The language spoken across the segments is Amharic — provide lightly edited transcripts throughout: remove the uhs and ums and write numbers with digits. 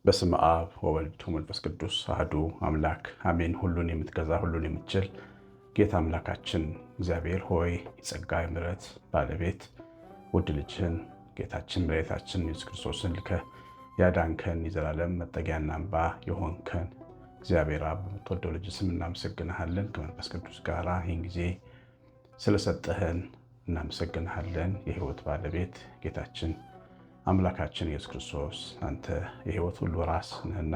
በስመ አብ ወወልድ ወመንፈስ ቅዱስ አሐዱ አምላክ አሜን። ሁሉን የምትገዛ ሁሉን የምትችል ጌታ አምላካችን እግዚአብሔር ሆይ የጸጋ የምሕረት ባለቤት ውድ ልጅህን ጌታችን መድኃኒታችን ኢየሱስ ክርስቶስን ልከህ ያዳንከን የዘላለም መጠጊያና አምባ የሆንከን እግዚአብሔር አብ በምትወደው ልጅ ስም እናመሰግንሃለን። ከመንፈስ ቅዱስ ጋር ይህን ጊዜ ስለሰጠህን እናመሰግንሃለን። የሕይወት ባለቤት ጌታችን አምላካችን ኢየሱስ ክርስቶስ አንተ የሕይወት ሁሉ ራስ ነህና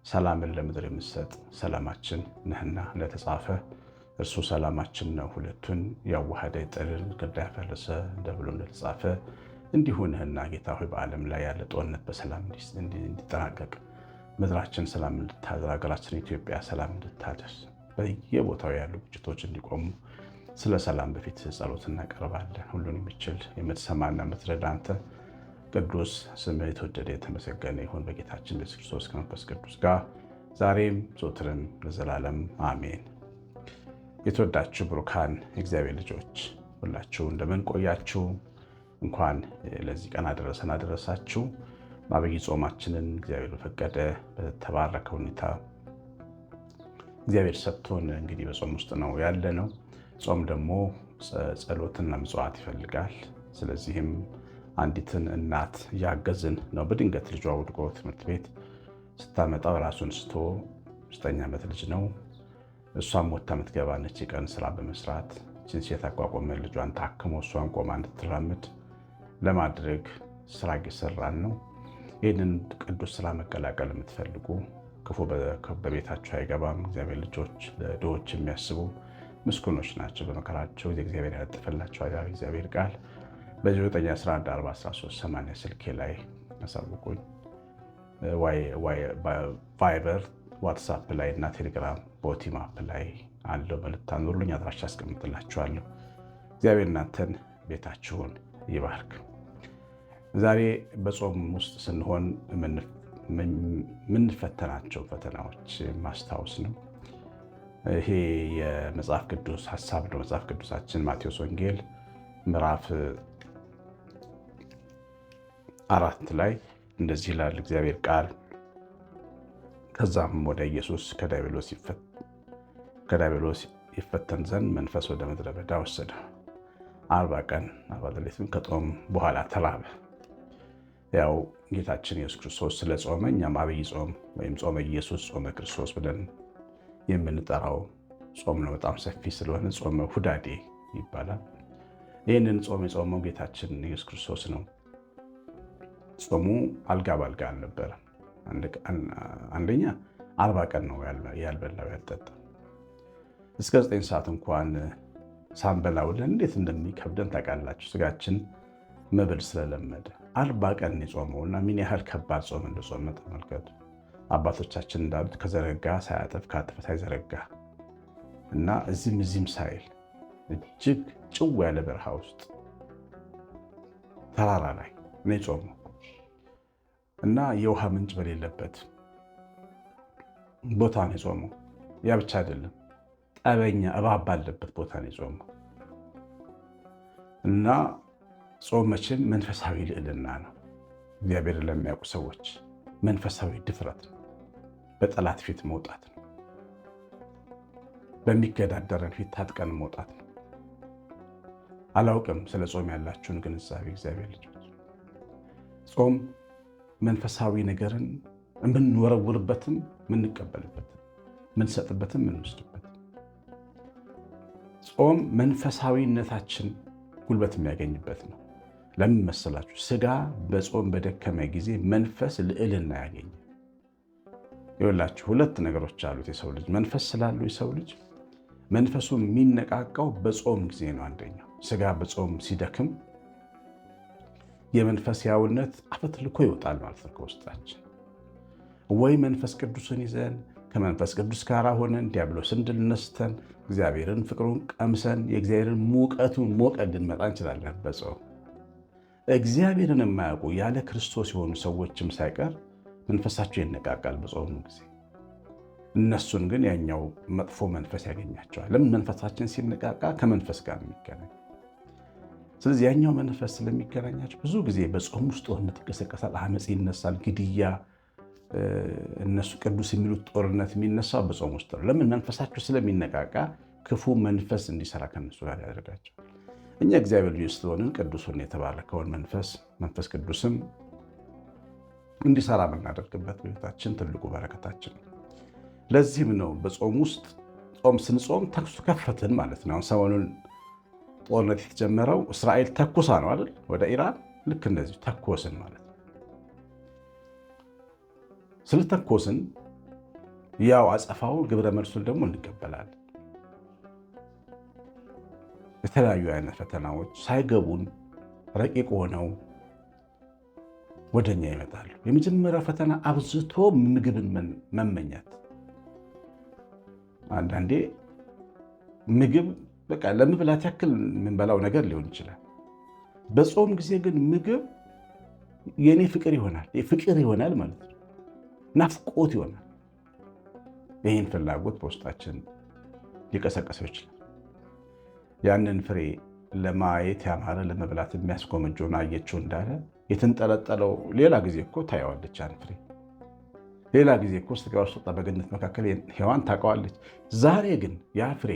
ሰላምን ለምድር የምትሰጥ ሰላማችን ነህና እንደተጻፈ እርሱ ሰላማችን ነው፣ ሁለቱን ያዋሃደ ጥልን ግድግዳ ያፈረሰ ተብሎ እንደተጻፈ እንዲሁ ነህና ጌታ ሆይ በዓለም ላይ ያለ ጦርነት በሰላም እንዲጠናቀቅ ምድራችን ሰላም እንድታደር ሀገራችን ኢትዮጵያ ሰላም እንድታደር በየቦታው ያሉ ግጭቶች እንዲቆሙ ስለ ሰላም በፊት ጸሎት እናቀርባለን። ሁሉን የምትችል የምትሰማና የምትረዳ አንተ ቅዱስ ስምህ የተወደደ የተመሰገነ ይሁን። በጌታችን ኢየሱስ ክርስቶስ ከመንፈስ ቅዱስ ጋር ዛሬም ዘወትርም ለዘላለም አሜን። የተወዳችሁ ብሩካን የእግዚአብሔር ልጆች ሁላችሁ እንደምን ቆያችሁ? እንኳን ለዚህ ቀን አደረሰን አደረሳችሁ። አብይ ጾማችንን እግዚአብሔር በፈቀደ በተባረከ ሁኔታ እግዚአብሔር ሰጥቶን እንግዲህ በጾም ውስጥ ነው ያለ ነው። ጾም ደግሞ ጸሎትና ምጽዋት ይፈልጋል። ስለዚህም አንዲትን እናት እያገዝን ነው። በድንገት ልጇ ወድቆ ትምህርት ቤት ስታመጣው ራሱን ስቶ 9 ዓመት ልጅ ነው። እሷም ወጥታ የምትገባ ነች። የቀን ስራ በመስራት ይህችን ሴት አቋቁመን ልጇን ታክሞ እሷን ቆማ እንድትራመድ ለማድረግ ስራ እየሰራን ነው። ይህንን ቅዱስ ስራ መቀላቀል የምትፈልጉ ክፉ በቤታቸው አይገባም። እግዚአብሔር ልጆች ለድሆች የሚያስቡ ምስጉኖች ናቸው፣ በመከራቸው እግዚአብሔር ያለጠፈላቸው እግዚአብሔር ቃል በ9114138 ስልኬ ላይ አሳውቁኝ። ቫይበር፣ ዋትሳፕ ላይ እና ቴሌግራም ቦቲማፕ ላይ አለው መልእክት አኑሩልኝ። አድራሻ አስቀምጥላችኋለሁ። እግዚአብሔር እናንተን ቤታችሁን ይባርክ። ዛሬ በጾም ውስጥ ስንሆን የምንፈተናቸው ፈተናዎች ማስታወስ ነው። ይሄ የመጽሐፍ ቅዱስ ሀሳብ ነው። መጽሐፍ ቅዱሳችን ማቴዎስ ወንጌል ምዕራፍ 4 ላይ እንደዚህ ይላል እግዚአብሔር ቃል። ከዛም ወደ ኢየሱስ ከዲያብሎስ ይፈተን ዘንድ መንፈስ ወደ ምድረ በዳ ወሰደ። 40 ቀን 40 ሌሊትም ከጾም በኋላ ተራበ። ያው ጌታችን ኢየሱስ ክርስቶስ ስለ ጾመ እኛም አብይ ጾም ወይም ጾመ ኢየሱስ ጾመ ክርስቶስ ብለን የምንጠራው ጾም ነው። በጣም ሰፊ ስለሆነ ጾመ ሁዳዴ ይባላል። ይህንን ጾም የጾመው ጌታችን ኢየሱስ ክርስቶስ ነው። ጾሙ አልጋ ባልጋ አልነበረም። አንደኛ 40 ቀን ነው ያልበላው ያልጠጣ። እስከ 9 ሰዓት እንኳን ሳንበላ ውለን እንዴት እንደሚከብደን ታውቃላችሁ። ስጋችን መብል ስለለመደ 40 ቀን የጾመውና ምን ያህል ከባድ ጾም እንደጾመ ተመልከቱ። አባቶቻችን እንዳሉት ከዘረጋ ሳያጠፍ ካጠፈ ሳይዘረጋ እና እዚህም ሳይል እጅግ ጭው ያለ በረሃ ውስጥ ተራራ ላይ ነው የጾመው እና የውሃ ምንጭ በሌለበት ቦታ ነው የጾመው። ያ ብቻ አይደለም፣ ጠበኛ እባብ ባለበት ቦታ ነው የጾመው። እና ጾም መቼም መንፈሳዊ ልዕልና ነው። እግዚአብሔርን ለሚያውቁ ሰዎች መንፈሳዊ ድፍረት ነው። በጠላት ፊት መውጣት ነው። በሚገዳደረን ፊት ታጥቀን መውጣት ነው። አላውቅም ስለ ጾም ያላችሁን ግንዛቤ እግዚአብሔር ልጆች። ጾም መንፈሳዊ ነገርን የምንወረውርበትም የምንቀበልበትም የምንሰጥበትም የምንወስድበትም። ጾም መንፈሳዊነታችን ጉልበት የሚያገኝበት ነው። ለምን መሰላችሁ? ስጋ በጾም በደከመ ጊዜ መንፈስ ልዕልና ያገኛል። ይኸውላችሁ 2 ነገሮች አሉት የሰው ልጅ። መንፈስ ስላለው የሰው ልጅ መንፈሱ የሚነቃቃው በጾም ጊዜ ነው። አንደኛው ስጋ በጾም ሲደክም የመንፈስ ያውነት አፈትልኮ ይወጣል ማለት ነው ከውስጣችን። ወይ መንፈስ ቅዱስን ይዘን ከመንፈስ ቅዱስ ጋር ሆነን ዲያብሎስን ድል ነስተን እግዚአብሔርን ፍቅሩን ቀምሰን የእግዚአብሔርን ሙቀቱን ሞቀን ልንመጣ እንችላለን በጾም። እግዚአብሔርን የማያውቁ ያለ ክርስቶስ የሆኑ ሰዎችም ሳይቀር መንፈሳቸው ይነቃቃል በጾሙ ጊዜ። እነሱን ግን ያኛው መጥፎ መንፈስ ያገኛቸዋል። ለምን? መንፈሳችን ሲነቃቃ ከመንፈስ ጋር የሚገናኝ ስለዚህ ያኛው መንፈስ ስለሚገናኛቸው ብዙ ጊዜ በጾም ውስጥ ጦርነት ይቀሰቀሳል፣ አመፅ ይነሳል፣ ግድያ፣ እነሱ ቅዱስ የሚሉት ጦርነት የሚነሳው በጾም ውስጥ ነው። ለምን? መንፈሳቸው ስለሚነቃቃ ክፉ መንፈስ እንዲሰራ ከነሱ ጋር ያደርጋቸው። እኛ እግዚአብሔር ልጆች ስለሆንን ቅዱሱን የተባረከውን መንፈስ ቅዱስም እንዲሰራ የምናደርግበት በሕይወታችን ትልቁ በረከታችን ነው። ለዚህም ነው በጾም ውስጥ ጾም ስንጾም ተኩስ ከፈትን ማለት ነው። ሰሞኑን ጦርነት የተጀመረው እስራኤል ተኩሳ ነው አይደል? ወደ ኢራን ልክ እንደዚሁ ተኮስን ማለት ነው። ስለተኮስን ያው አጸፋው ግብረ መልሱን ደግሞ እንቀበላለን። የተለያዩ አይነት ፈተናዎች ሳይገቡን ረቂቅ ሆነው ወደኛ ይመጣሉ። የመጀመሪያው ፈተና አብዝቶ ምግብን መመኘት። አንዳንዴ ምግብ በቃ ለመብላት ያክል የምንበላው ነገር ሊሆን ይችላል። በጾም ጊዜ ግን ምግብ የኔ ፍቅር ይሆናል ማለት ነው። ናፍቆት ይሆናል። ይህን ፍላጎት በውስጣችን ሊቀሰቀሰው ይችላል። ያንን ፍሬ ለማየት ያማረ ለመብላት የሚያስጎመጀውን አየችው እንዳለ የተንጠለጠለው ሌላ ጊዜ እኮ ታየዋለች። ያን ፍሬ ሌላ ጊዜ እኮ ስጋ ውስጥ በገነት መካከል ሔዋን ታውቀዋለች። ዛሬ ግን ያ ፍሬ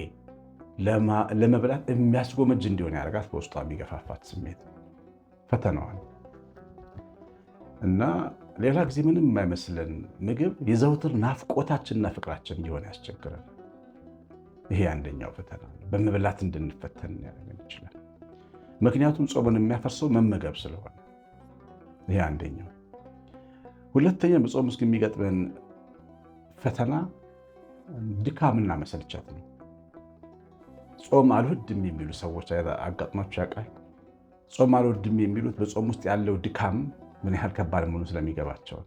ለመብላት የሚያስጎመጅ እንዲሆን ያደርጋት በውስጧ የሚገፋፋት ስሜት ፈተናዋል እና ሌላ ጊዜ ምንም የማይመስለን ምግብ የዘውትር ናፍቆታችንና ፍቅራችን እንዲሆን ያስቸግራል። ይሄ አንደኛው ፈተና ነው። በመብላት እንድንፈተን ያደርገን ይችላል። ምክንያቱም ጾምን የሚያፈርሰው መመገብ ስለሆነ ይሄ አንደኛው። ሁለተኛ በጾም ውስጥ የሚገጥመን ፈተና ድካምና መሰልቸት ነው። ጾም አልወድም የሚሉ ሰዎች አጋጥሟቸው ያውቃል? ጾም አልወድም የሚሉት በጾም ውስጥ ያለው ድካም ምን ያህል ከባድ መሆኑ ስለሚገባቸው።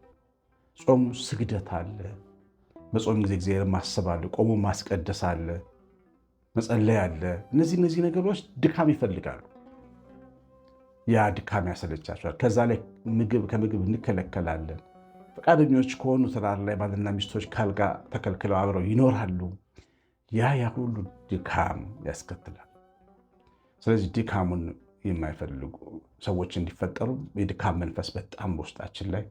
ጾም ስግደት አለ። በጾም ጊዜ እግዚአብሔርን ማሰብ አለ፣ ቆሞ ማስቀደስ አለ፣ መጸለይ አለ። እነዚህ ነገሮች ድካም ይፈልጋሉ። ያ ድካም ያሰለቻቸዋል። ከዛ ላይ ከምግብ እንከለከላለን። ፈቃደኞች ከሆኑ ትዳር ላይ ባልና ሚስቶች ካልጋ ተከልክለው አብረው ይኖራሉ። ያ ሁሉ ድካም ያስከትላል። ስለዚህ ድካሙን የማይፈልጉ ሰዎች እንዲፈጠሩ የድካም መንፈስ በጣም በውስጣችን ላይ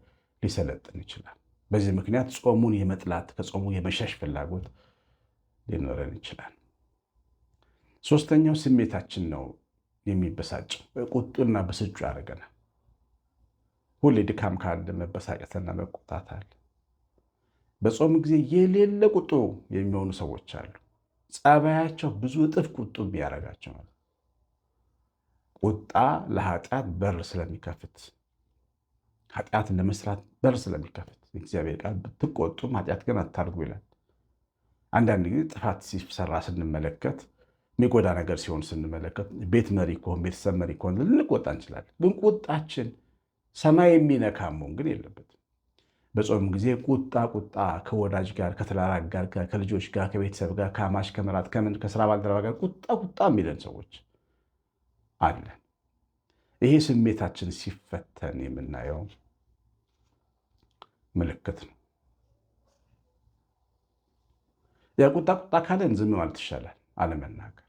ሊሰለጥን ይችላል። በዚህ ምክንያት ጾሙን የመጥላት ከጾሙ የመሸሽ ፍላጎት ሊኖረን ይችላል። ሶስተኛው ስሜታችን ነው የሚበሳጭ፣ ቁጡና ብስጩ ያደርገናል። ሁሌ ድካም ካለ መበሳጨትና መቆጣት አለ። በጾም ጊዜ የሌለ ቁጡ የሚሆኑ ሰዎች አሉ። ጸባያቸው ብዙ እጥፍ ቁጡ የሚያደርጋቸው ማለት ቁጣ ለኃጢአት በር ስለሚከፍት፣ ኃጢአትን ለመስራት በር ስለሚከፍት እግዚአብሔር ቃል ብትቆጡም ኃጢአት ግን አታርጉ ይላል። አንዳንድ ጊዜ ጥፋት ሲሰራ ስንመለከት፣ የሚጎዳ ነገር ሲሆን ስንመለከት፣ ቤት መሪ ከሆን ቤተሰብ መሪ ከሆን ልንቆጣ እንችላለን። ግን ቁጣችን ሰማይ የሚነካ መሆን ግን የለበትም። በጾም ጊዜ ቁጣ ከወዳጅ ጋር ከተላላቅ ጋር ከልጆች ጋር ከቤተሰብ ጋር ከአማች ከመራት ከስራ ባልደረባ ጋር ቁጣ የሚለን ሰዎች አለን። ይሄ ስሜታችን ሲፈተን የምናየው ምልክት ነው። ያ ቁጣ ካለን ዝም ማለት ይሻላል፣ አለመናገር።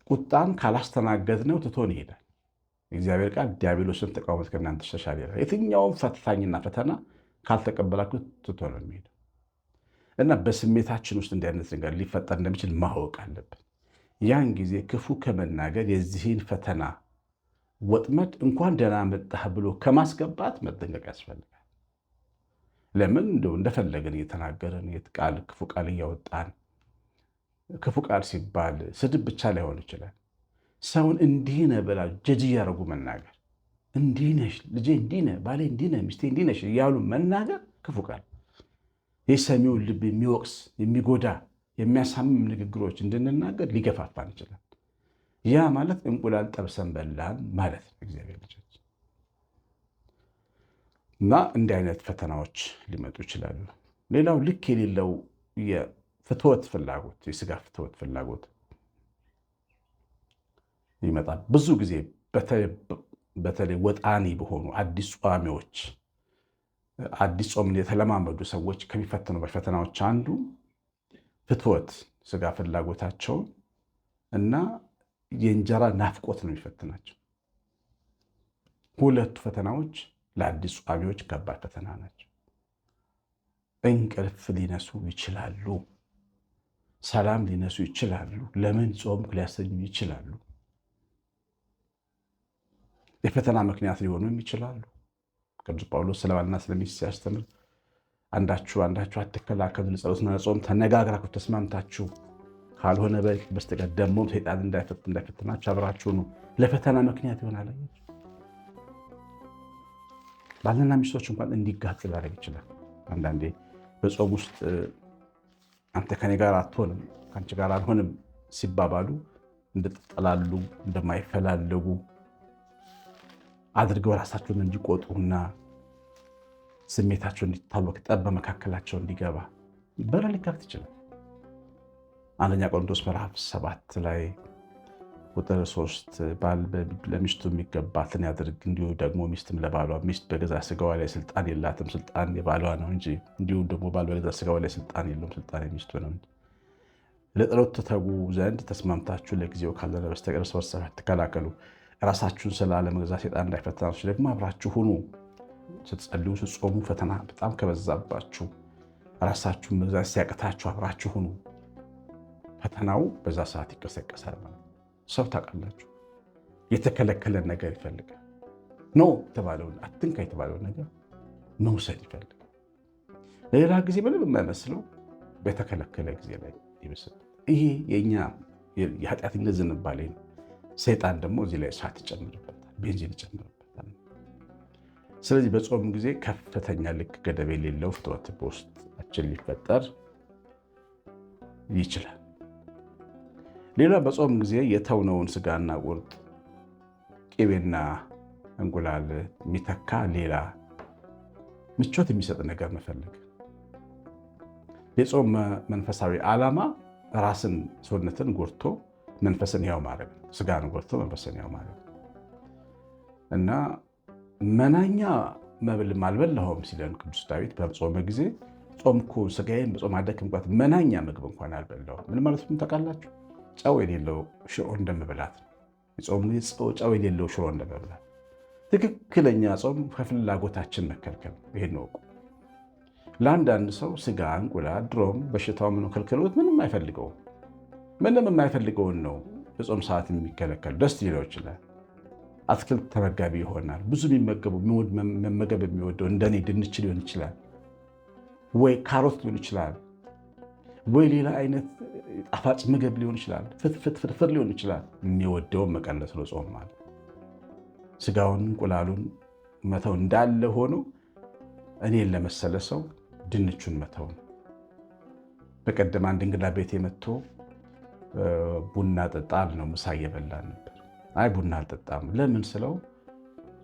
ቁጣን ካላስተናገድነው ትቶን ይሄዳል። እግዚአብሔር ቃል ዲያብሎስን ተቃውሞት ከእናንተ ይሸሻል ይላል። የትኛውም ፈታኝና ፈተና ካልተቀበላችሁ ትቶ ነው የሚሄደው እና በስሜታችን ውስጥ እንዲህ አይነት ነገር ሊፈጠር እንደሚችል ማወቅ አለብን። ያን ጊዜ ክፉ ከመናገር የዚህን ፈተና ወጥመድ እንኳን ደህና መጣህ ብሎ ከማስገባት መጠንቀቅ ያስፈልጋል። ለምን እንደፈለግን እየተናገርን ክፉ ቃል እያወጣን፣ ክፉ ቃል ሲባል ስድብ ብቻ ላይሆን ይችላል። ሰውን እንዲህ ነህ ብላ ጀጅ እያደረጉ መናገር፣ እንዲህ ነሽ ልጄ፣ እንዲህ ነህ ባሌ፣ እንዲህ ነህ ሚስቴ፣ እንዲህ ነሽ እያሉ መናገር ክፉ ቃል፣ የሰሚውን ልብ የሚወቅስ የሚጎዳ የሚያሳምም ንግግሮች እንድንናገር ሊገፋፋን ይችላል። ያ ማለት እንቁላል ጠብሰን በላን ማለት ነው። እግዚአብሔር ልጆች እና እንዲህ አይነት ፈተናዎች ሊመጡ ይችላሉ። ሌላው ልክ የሌለው የፍትወት ፍላጎት፣ የስጋ ፍትወት ፍላጎት ይመጣል። ብዙ ጊዜ በተለይ ወጣኒ በሆኑ አዲስ ጿሚዎች፣ አዲስ ጾምን የተለማመዱ ሰዎች ከሚፈተኑ ፈተናዎች አንዱ ፍትወት፣ ስጋ ፍላጎታቸውን እና የእንጀራ ናፍቆት ነው የሚፈትናቸው። ሁለቱ ፈተናዎች ለአዲስ ጿሚዎች ከባድ ፈተና ናቸው። እንቅልፍ ሊነሱ ይችላሉ። ሰላም ሊነሱ ይችላሉ። ለምን ጾምክ ሊያሰኙ ይችላሉ። የፈተና ምክንያት ሊሆኑም ይችላሉ። ቅዱስ ጳውሎስ ስለ ባልና ስለ ሚስት ሲያስተምር አንዳችሁ አትከላከሉ፣ ለጸሎትና ለጾም ተነጋግራችሁ ተስማምታችሁ ካልሆነ በስተቀር ደግሞም ሰይጣን እንዳይፈትናችሁ አብራችሁ ነው። ለፈተና ምክንያት ይሆናል። ባልና ሚስቶች እንኳን እንዲጋጩ ሊያደርግ ይችላል። አንዳንዴ በጾም ውስጥ አንተ ከኔ ጋር አትሆንም፣ ከአንቺ ጋር አልሆንም ሲባባሉ እንደተጠላሉ እንደማይፈላለጉ አድርገው ራሳቸውን እንዲቆጡና ስሜታቸው እንዲታወቅ ጠብ በመካከላቸው እንዲገባ በር ሊከፍት ይችላል። አንደኛ ቆሮንቶስ ምዕራፍ 7 ላይ ቁጥር 3 ባል ለሚስቱ የሚገባትን ያድርግ፣ እንዲሁ ደግሞ ሚስትም ለባሏ። ሚስት በገዛ ስጋዋ ላይ ስልጣን የላትም፣ ስልጣን የባሏ ነው እንጂ። እንዲሁም ደግሞ ባል በገዛ ስጋዋ ላይ ስልጣን የለውም፣ ስልጣን የሚስቱ ነው እንጂ። ለጸሎት ትተጉ ዘንድ ተስማምታችሁ ለጊዜው ካልሆነ በስተቀር እርስ በርሳችሁ አትከላከሉ። ራሳችሁን ስላለመግዛት ሰይጣን እንዳይፈትናችሁ ደግሞ አብራችሁ ሁኑ። ስትጸልዩ ስትጾሙ ፈተና በጣም ከበዛባችሁ ራሳችሁን መግዛት ሲያቅታችሁ አብራችሁ ሁኑ። ፈተናው በዛ ሰዓት ይቀሰቀሳል ማለት ነው። ሰው ታውቃላችሁ፣ የተከለከለን ነገር ይፈልጋል። ኖ የተባለውን አትንካ የተባለውን ነገር መውሰድ ይፈልጋል። ሌላ ጊዜ ምንም የማይመስለው በተከለከለ ጊዜ ላይ ይመስል። ይሄ የእኛ የኃጢአተኝነት ዝንባሌ ነው። ሰይጣን ደግሞ እዚህ ላይ እሳት ይጨምርበታል፣ ቤንዚን ይጨምርበታል። ስለዚህ በጾም ጊዜ ከፍተኛ ልክ ገደብ የሌለው ፍትወት በውስጣችን ሊፈጠር ይችላል። ሌላ በጾም ጊዜ የተውነውን ስጋና ቁርጥ፣ ቅቤና እንቁላል የሚተካ ሌላ ምቾት የሚሰጥ ነገር መፈለግ። የጾም መንፈሳዊ ዓላማ ራስን ሰውነትን ጎድቶ መንፈስን ሕያው ማድረግ ነው። ስጋን ጎድቶ መንፈስን ሕያው ማድረግ ነው እና መናኛ መብልም አልበላሁም ሲለን ቅዱስ ዳዊት በጾመ ጊዜ ጾምኩ ስጋዬን በጾም አደከምኳት፣ መናኛ ምግብ እንኳን አልበላሁም። ምን ማለት ነው ታውቃላችሁ? ጨው የሌለው ሽሮ እንደመብላት ነው። የጾም ጊዜ ጨው የሌለው ሽሮ እንደመብላት። ትክክለኛ ጾም ከፍላጎታችን መከልከል። ይሄን ነው። ለአንዳንድ ሰው ስጋ፣ እንቁላል ድሮም በሽታው ምን ከልክሎት ምንም አይፈልገውም። ምንም የማይፈልገውን ነው በጾም ሰዓት የሚከለከል። ደስ ሊለው ይችላል። አትክልት ተመጋቢ ይሆናል። ብዙ መመገብ የሚወደው እንደኔ ድንች ሊሆን ይችላል፣ ወይ ካሮት ሊሆን ይችላል፣ ወይ ሌላ አይነት ጣፋጭ ምግብ ሊሆን ይችላል፣ ፍርፍር ሊሆን ይችላል። የሚወደውን መቀነስ ነው ጾም ማለት። ስጋውን እንቁላሉን መተው እንዳለ ሆኖ እኔን ለመሰለ ሰው ድንቹን መተው ነው። በቀደም አንድ እንግዳ ቤቴ መጥቶ ቡና ጠጣ ነው። ምሳ እየበላን ነበር። አይ ቡና አልጠጣም። ለምን ስለው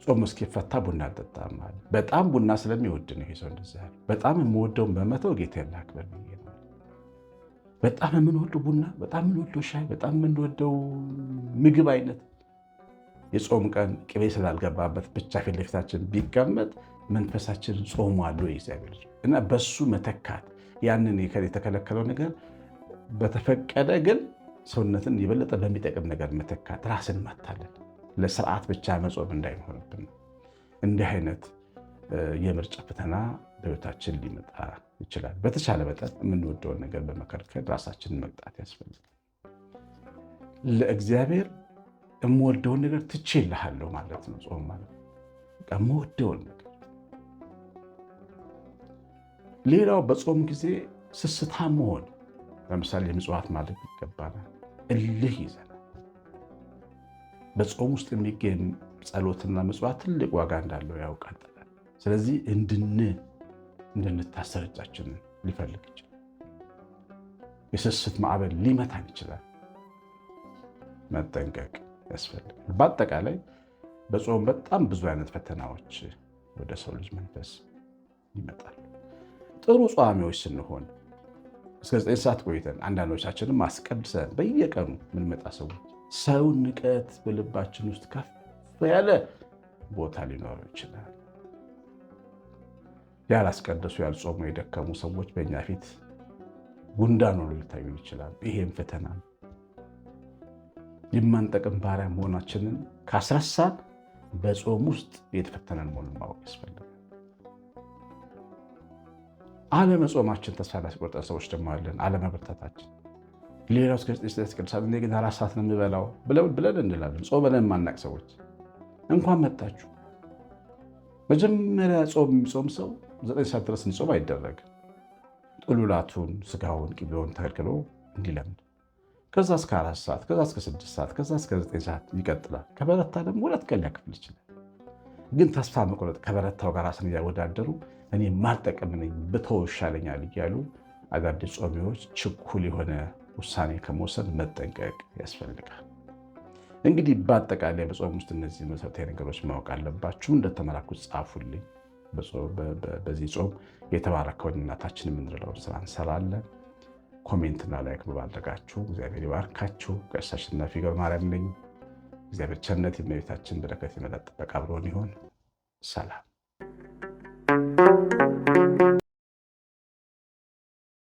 ጾም እስኪፈታ ቡና አልጠጣም አለ። በጣም ቡና ስለሚወድ ነው ይሄ ሰው እንደዛ ያለ። በጣም የምወደውን በመተው ጌታዬን ላክብር ብዬ ነው። በጣም የምንወደው ቡና፣ በጣም የምንወደው ሻይ፣ በጣም የምንወደው ምግብ አይነት የጾም ቀን ቅቤ ስላልገባበት ብቻ ፊት ለፊታችን ቢቀመጥ መንፈሳችን ጾሟል እግዚአብሔር እና በሱ መተካት ያንን የተከለከለው ነገር በተፈቀደ ግን ሰውነትን የበለጠ በሚጠቅም ነገር መተካት፣ ራስን ማታለል፣ ለስርዓት ብቻ መጾም እንዳይሆንብን እንዲህ አይነት የምርጫ ፈተና በሕይወታችን ሊመጣ ይችላል። በተቻለ መጠን የምንወደውን ነገር በመከልከል ራሳችንን መቅጣት ያስፈልጋል። ለእግዚአብሔር የምወደውን ነገር ትቼልሃለሁ ማለት ነው ጾም ማለት ነው። የምወደውን ነገር። ሌላው በጾም ጊዜ ስስታም መሆን፣ ለምሳሌ ምጽዋት ማድረግ ይገባናል። እልህ ይዘናል። በጾም ውስጥ የሚገኝ ጸሎትና ምጽዋት ትልቅ ዋጋ እንዳለው ያውቃል። ስለዚህ እንድንታሰር እጃችንን ሊፈልግ ይችላል። የስስት ማዕበል ሊመታን ይችላል። መጠንቀቅ ያስፈልጋል። በአጠቃላይ በጾም በጣም ብዙ አይነት ፈተናዎች ወደ ሰው ልጅ መንፈስ ይመጣሉ። ጥሩ ጿሚዎች ስንሆን እስከ 9 ሰዓት ቆይተን አንዳንዶቻችንም አስቀድሰን በየቀኑ የምንመጣ ሰዎች ሰው ንቀት በልባችን ውስጥ ከፍ ያለ ቦታ ሊኖረው ይችላል። ያላስቀደሱ ያልጾሙ የደከሙ ሰዎች በእኛ ፊት ጉንዳን ሆነው ሊታዩ ይችላል። ይሄም ፈተና ነው። የማንጠቅም ባሪያ መሆናችንን ካስረሳን በጾም ውስጥ የተፈተነን መሆኑን ማወቅ ያስፈልጋል። አለመጾማችን ተስፋ ላስቆርጠን ሰዎች ደግሞ አለን። አለመበርታታችን ሌላው እስከ 9 ቅዱሳን እኔ ግን 4 ሰዓት ነው የምበላው ብለን እንላለን። ጾመን የማናቅ ሰዎች እንኳን መጣችሁ። መጀመሪያ ጾም ሰው 9 ሰዓት ድረስ እንጾም አይደረግም። ጥሉላቱን ስጋውን ቅቤውን ተከልክሎ እንዲለምድ ከዛ እስከ 4 ሰዓት ከዛ እስከ 6 ሰዓት ከዛ እስከ 9 ሰዓት ይቀጥላል። ከበረታ ደግሞ 2 ቀን ሊያክፍል ይችላል። ግን ተስፋ መቁረጥ ከበረታው ጋር ራስን እያወዳደሩ እኔ ማልጠቅም ነኝ ብተው ይሻለኛል እያሉ አዳዲስ ጾሚዎች ችኩል የሆነ ውሳኔ ከመውሰድ መጠንቀቅ ያስፈልጋል። እንግዲህ በአጠቃላይ በጾም ውስጥ እነዚህ መሰረታዊ ነገሮች ማወቅ አለባችሁ። እንደተመላኩት ጻፉልኝ። በዚህ ጾም የተባረከውን እናታችን የምንለውን ስራ እንሰራለን። ኮሜንትና ላይክ በማድረጋችሁ እግዚአብሔር ይባርካችሁ። ቀሲስ አሸናፊ ገብረማርያም ነኝ። እግዚአብሔር ቸርነት፣ የእመቤታችን በረከት፣ የመላእክት ጥበቃ አብሮን ይሁን። ሰላም